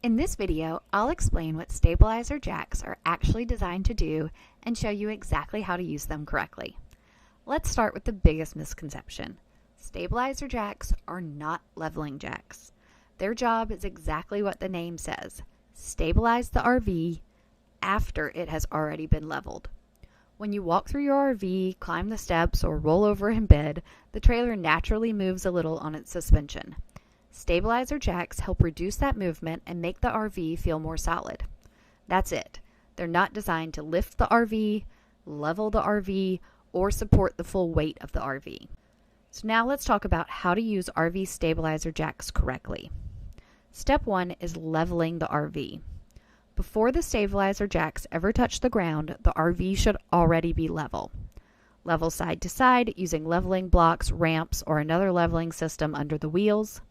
In this video, I'll explain what stabilizer jacks are actually designed to do and show you exactly how to use them correctly. Let's start with the biggest misconception. Stabilizer jacks are not leveling jacks. Their job is exactly what the name says: stabilize the RV after it has already been leveled. When you walk through your RV, climb the steps, or roll over in bed, the trailer naturally moves a little on its suspension. Stabilizer jacks help reduce that movement and make the RV feel more solid. That's it. They're not designed to lift the RV, level the RV, or support the full weight of the RV. So now let's talk about how to use RV stabilizer jacks correctly. Step 1 is leveling the RV. Before the stabilizer jacks ever touch the ground, the RV should already be level. Level side to side using leveling blocks, ramps, or another leveling system under the wheels.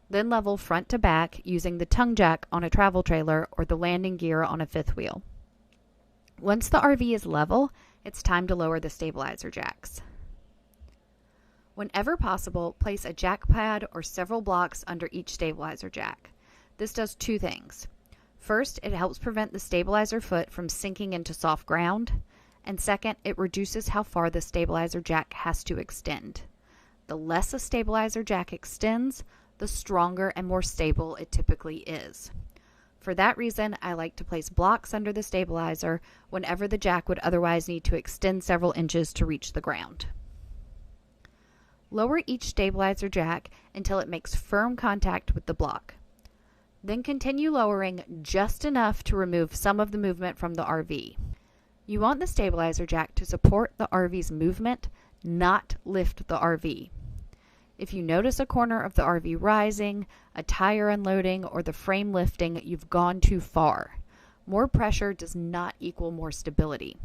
Then level front to back using the tongue jack on a travel trailer or the landing gear on a fifth wheel. Once the RV is level, it's time to lower the stabilizer jacks. Whenever possible, place a jack pad or several blocks under each stabilizer jack. This does two things. First, it helps prevent the stabilizer foot from sinking into soft ground, and second, it reduces how far the stabilizer jack has to extend. The less a stabilizer jack extends, the stronger and more stable it typically is. For that reason, I like to place blocks under the stabilizer whenever the jack would otherwise need to extend several inches to reach the ground. Lower each stabilizer jack until it makes firm contact with the block. Then continue lowering just enough to remove some of the movement from the RV. You want the stabilizer jack to support the RV's movement, not lift the RV. If you notice a corner of the RV rising, a tire unloading, or the frame lifting, you've gone too far. More pressure does not equal more stability.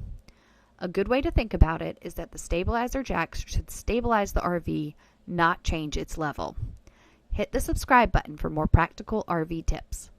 A good way to think about it is that the stabilizer jacks should stabilize the RV, not change its level. Hit the subscribe button for more practical RV tips.